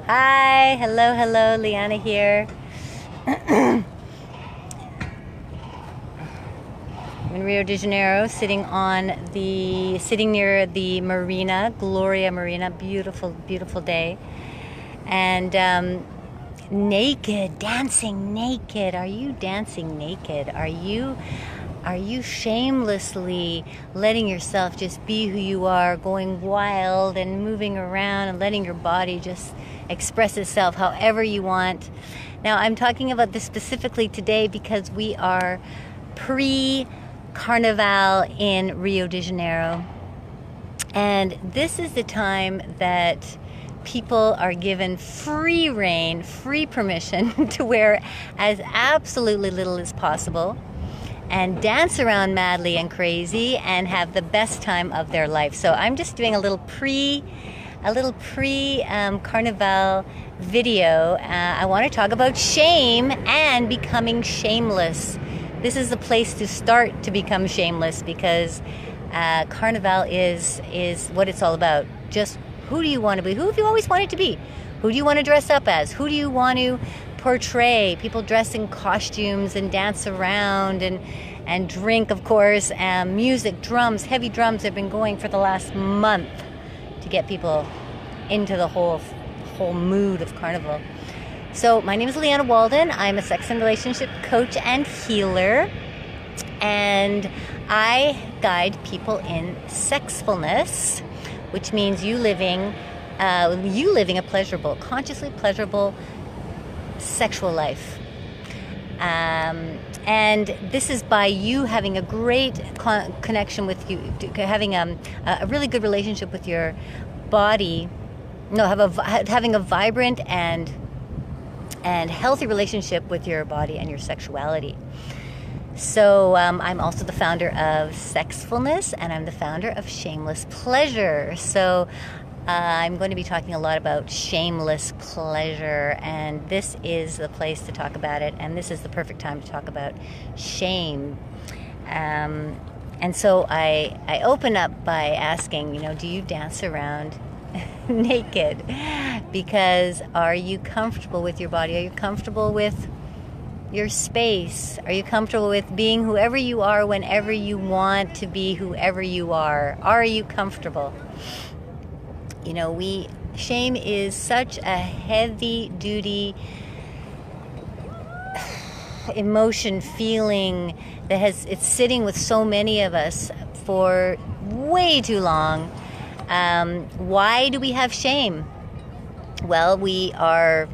Hi, hello, Liana here. In Rio de Janeiro, sitting near the marina, Gloria Marina, beautiful day, and naked, dancing naked. Are you dancing naked? Are you shamelessly letting yourself just be who you are, going wild and moving around and letting your body just express itself however you want? Now, I'm talking about this specifically today because we are pre-Carnaval in Rio de Janeiro. And this is the time that people are given free reign, free permission to wear as absolutely little as possible and dance around madly and crazy and have the best time of their life. So I'm just doing a little pre Carnival video. I want to talk about shame and becoming shameless. This is the place to start to become shameless, because Carnival is what it's all about. Just who do you want to be? Who have you always wanted to be? Who do you want to dress up as? Who do you want to portray? People dress in costumes and dance around and drink, of course. Music, drums, heavy drums have been going for the last month to get people into the whole mood of Carnival. So my name is Leanna Walden. I'm a sex and relationship coach and healer, and I guide people in sexfulness, which means you living a pleasurable, consciously pleasurable sexual life. And this is by you having a great connection with you, having a really good relationship with your body. Having a vibrant and healthy relationship with your body and your sexuality. So I'm also the founder of Sexfulness, and I'm the founder of Shameless Pleasure. So I'm going to be talking a lot about shameless pleasure, and this is the place to talk about it, and this is the perfect time to talk about shame. And so I open up by asking, do you dance around naked? Because are you comfortable with your body? Are you comfortable with your space? Are you comfortable with being whoever you are whenever you want to be whoever you are? Are you comfortable? Shame is such a heavy duty emotion, feeling it's sitting with so many of us for way too long. Why do we have shame? Well, we are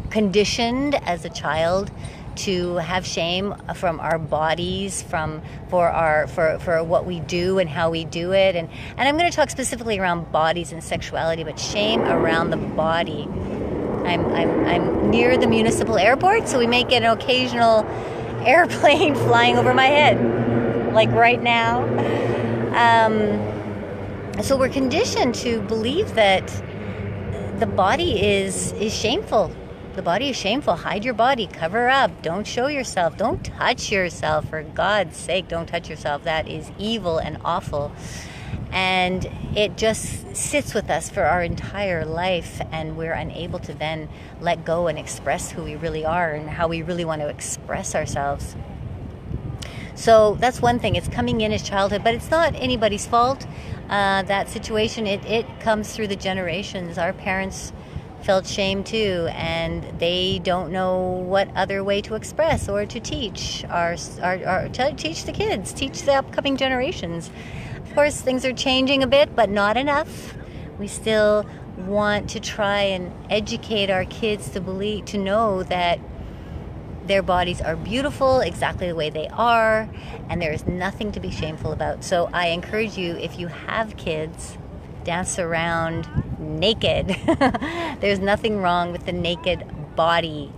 conditioned as a child to have shame from our bodies, for what we do and how we do it, and I'm going to talk specifically around bodies and sexuality, but shame around the body. I'm near the municipal airport, so we may get an occasional airplane flying over my head, like right now. So we're conditioned to believe that the body is shameful. The body is shameful. Hide your body. Cover up. Don't show yourself. Don't touch yourself. For God's sake, don't touch yourself. That is evil and awful. And it just sits with us for our entire life, and we're unable to then let go and express who we really are and how we really want to express ourselves. So that's one thing. It's coming in as childhood, but it's not anybody's fault. That situation, it comes through the generations. Our parents felt shame too, and they don't know what other way to express or to teach teach the kids, teach the upcoming generations. Of course, things are changing a bit, but not enough. We still want to try and educate our kids to know that their bodies are beautiful exactly the way they are, and there is nothing to be shameful about. So I encourage you, if you have kids, dance around naked. There's nothing wrong with the naked body.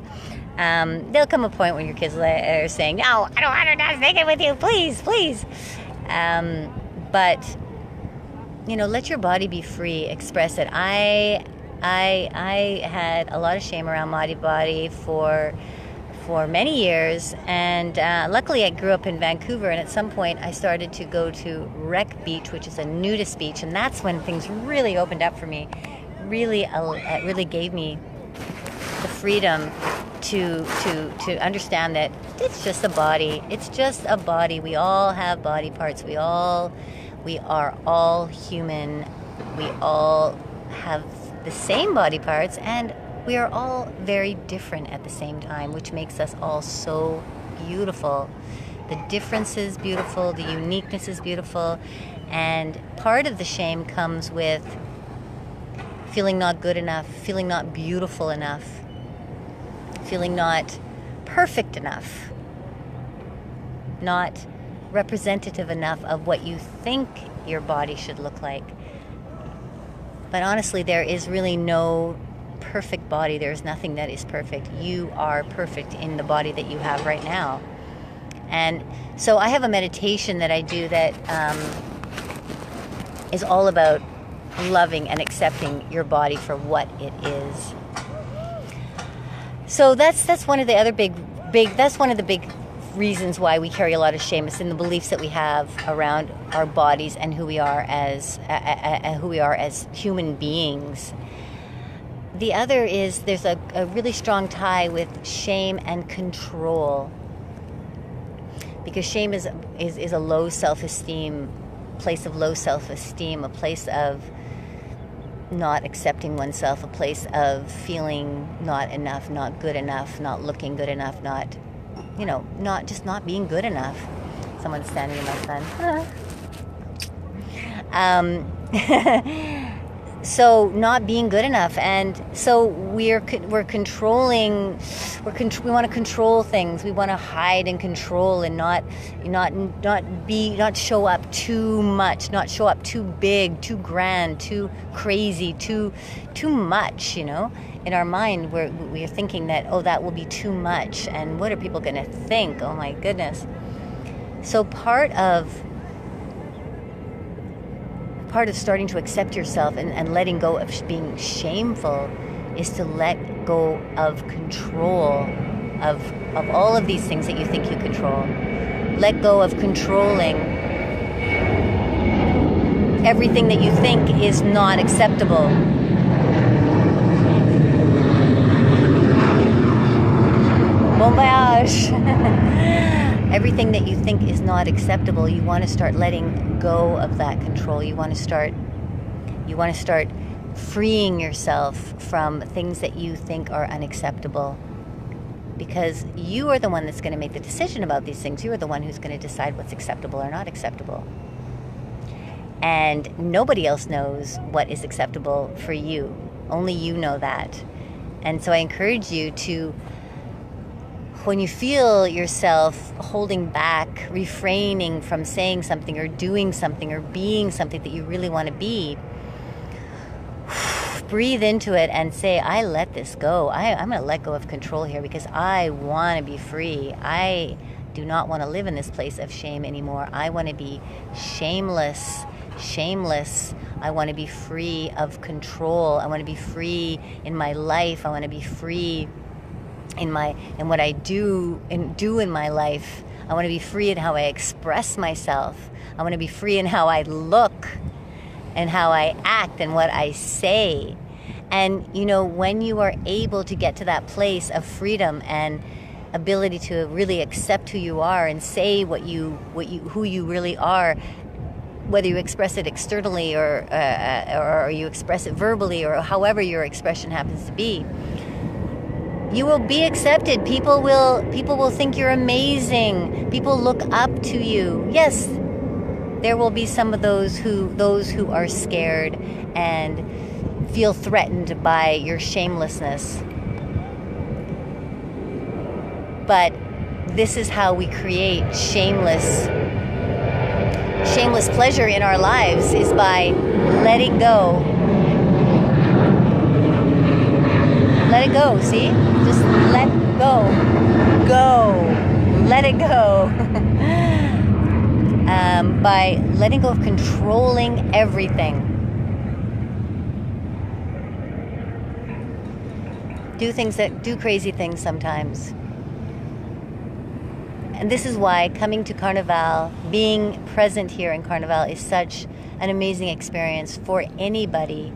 There'll come a point when your kids are saying, "No, I don't want to dance naked with you, please." But let your body be free. Express it. I had a lot of shame around my body for for many years, and luckily I grew up in Vancouver, and at some point I started to go to Wreck Beach, which is a nudist beach, and that's when things really opened up for me. It really gave me the freedom to understand that it's just a body. It's just a body. We all have body parts. We are all human. We all have the same body parts, and we are all very different at the same time, which makes us all so beautiful. The difference is beautiful. The uniqueness is beautiful. And part of the shame comes with feeling not good enough, feeling not beautiful enough, feeling not perfect enough, not representative enough of what you think your body should look like. But honestly, there is really no perfect body. There's nothing that is perfect. You are perfect in the body that you have right now. And so I have a meditation that I do that is all about loving and accepting your body for what it is. So that's one of the other big that's one of the big reasons why we carry a lot of shame. It's in the beliefs that we have around our bodies and who we are as human beings. The other is there's a really strong tie with shame and control, because shame is a low self-esteem, place of low self-esteem, a place of not accepting oneself, a place of feeling not enough, not good enough, not looking good enough, not being good enough. Someone's standing in my sun. So not being good enough, and so we're controlling. We want to control things. We want to hide and control, and not show up too much, not show up too big, too grand, too crazy, too much. In our mind, we're thinking that that will be too much, and what are people going to think? Oh my goodness! So part of starting to accept yourself and letting go of being shameful is to let go of control of all of these things that you think you control. Let go of controlling everything that you think is not acceptable. Bon voyage! Everything that you think is not acceptable, you want to start letting go of that control. You want to start freeing yourself from things that you think are unacceptable, because you are the one that's going to make the decision about these things. You are the one who's going to decide what's acceptable or not acceptable. And nobody else knows what is acceptable for you. Only you know that. And so I encourage you to, when you feel yourself holding back, refraining from saying something or doing something or being something that you really want to be, breathe into it and say, I let this go. I'm going to let go of control here because I want to be free. I do not want to live in this place of shame anymore. I want to be shameless. I want to be free of control. I want to be free in my life. I want to be free in what I do in my life. I want to be free in how I express myself. I want to be free in how I look and how I act and what I say. And when you are able to get to that place of freedom and ability to really accept who you are and say who you really are, whether you express it externally or you express it verbally or however your expression happens to be, you will be accepted. People will think you're amazing. People look up to you. Yes, there will be some of those who are scared and feel threatened by your shamelessness. But this is how we create shameless pleasure in our lives, is by letting go. Let it go, see? Just let go. Let it go. By letting go of controlling everything. Do crazy things sometimes. And this is why coming to Carnival, being present here in Carnival is such an amazing experience for anybody,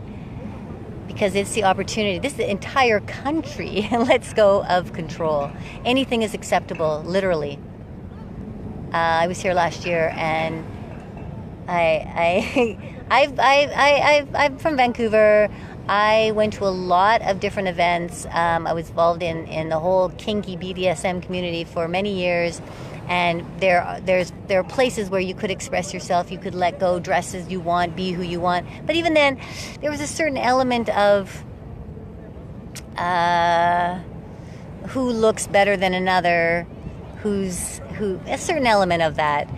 because it's the opportunity. This is the entire country lets go of control. Anything is acceptable, literally. I was here last year, and I'm from Vancouver. I went to a lot of different events. I was involved in the whole kinky BDSM community for many years, and there are places where you could express yourself, you could let go, dress as you want, be who you want. But even then, there was a certain element of who looks better than another, a certain element of that.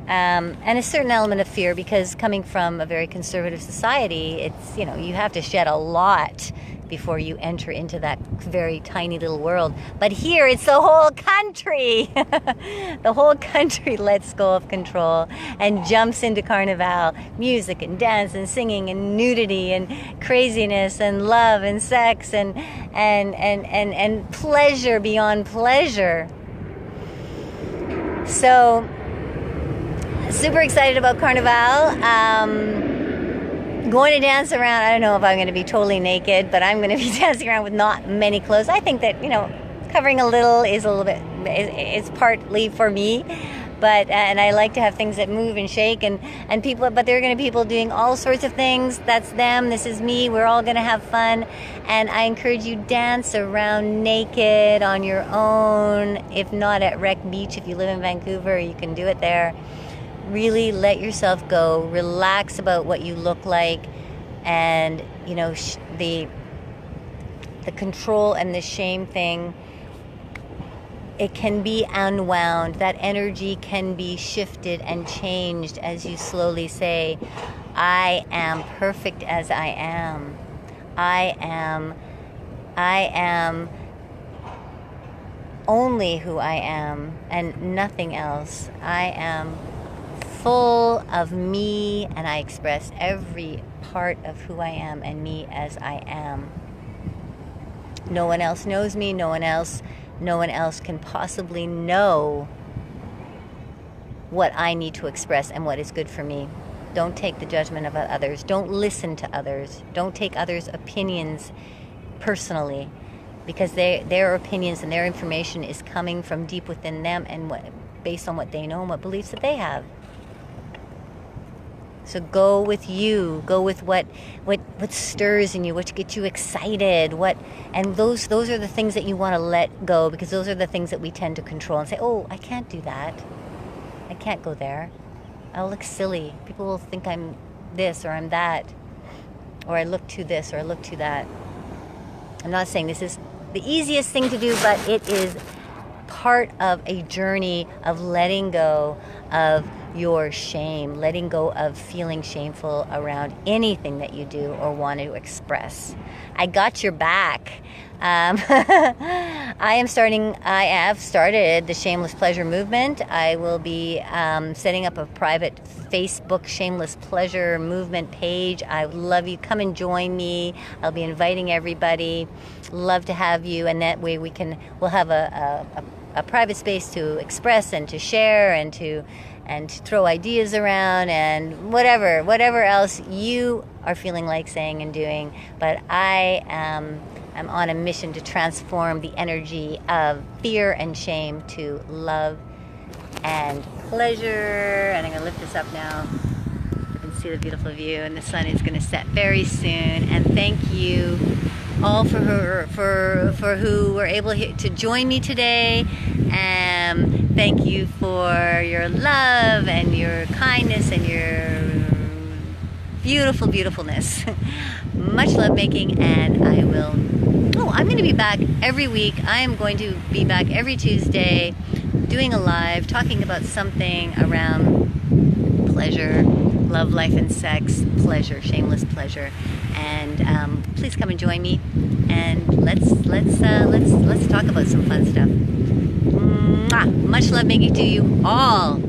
And a certain element of fear, because coming from a very conservative society, it's, you have to shed a lot before you enter into that very tiny little world. But here, it's the whole country. The whole country lets go of control and jumps into Carnival. Music and dance and singing and nudity and craziness and love and sex and pleasure beyond pleasure. So, super excited about Carnival. Going to dance around. I don't know if I'm going to be totally naked, but I'm going to be dancing around with not many clothes. I think that, covering a little is a little bit, it's partly for me. But, and I like to have things that move and shake and people, but there are going to be people doing all sorts of things. That's them. This is me. We're all going to have fun. And I encourage you, dance around naked on your own. If not at Wreck Beach, if you live in Vancouver, you can do it there. Really let yourself go, relax about what you look like, and the control and the shame thing, it can be unwound. That energy can be shifted and changed as you slowly say, I am perfect as I am. I am only who I am and nothing else. I am full of me, and I express every part of who I am and me as I am. No one else knows me. No one else can possibly know what I need to express and what is good for me. Don't take the judgment of others. Don't listen to others. Don't take others' opinions personally, because their opinions and their information is coming from deep within them and based on what they know and what beliefs that they have. So go with you. Go with what stirs in you, what gets you excited. And those are the things that you want to let go, because those are the things that we tend to control and say, oh, I can't do that. I can't go there. I'll look silly. People will think I'm this or I'm that, or I look to this or I look to that. I'm not saying this is the easiest thing to do, but it is part of a journey of letting go of your shame, letting go of feeling shameful around anything that you do or want to express. I got your back. I have started the Shameless Pleasure movement. I will be setting up a private Facebook Shameless Pleasure movement page. I would love you. Come and join me. I'll be inviting everybody. Love to have you, and that way we'll have a private space to express and to share and to throw ideas around and whatever else you are feeling like saying and doing. But I'm on a mission to transform the energy of fear and shame to love and pleasure. And I'm going to lift this up now. You can see the beautiful view, and the sun is going to set very soon. And thank you all for who were able to join me today. Thank you for your love and your kindness and your beautiful beautifulness. Much love making, and I'm going to be back every week. I am going to be back every Tuesday doing a live, talking about something around pleasure, love, life, and sex, pleasure, shameless pleasure. And please come and join me, and let's talk about some fun stuff. Mwah! Much love making to you all.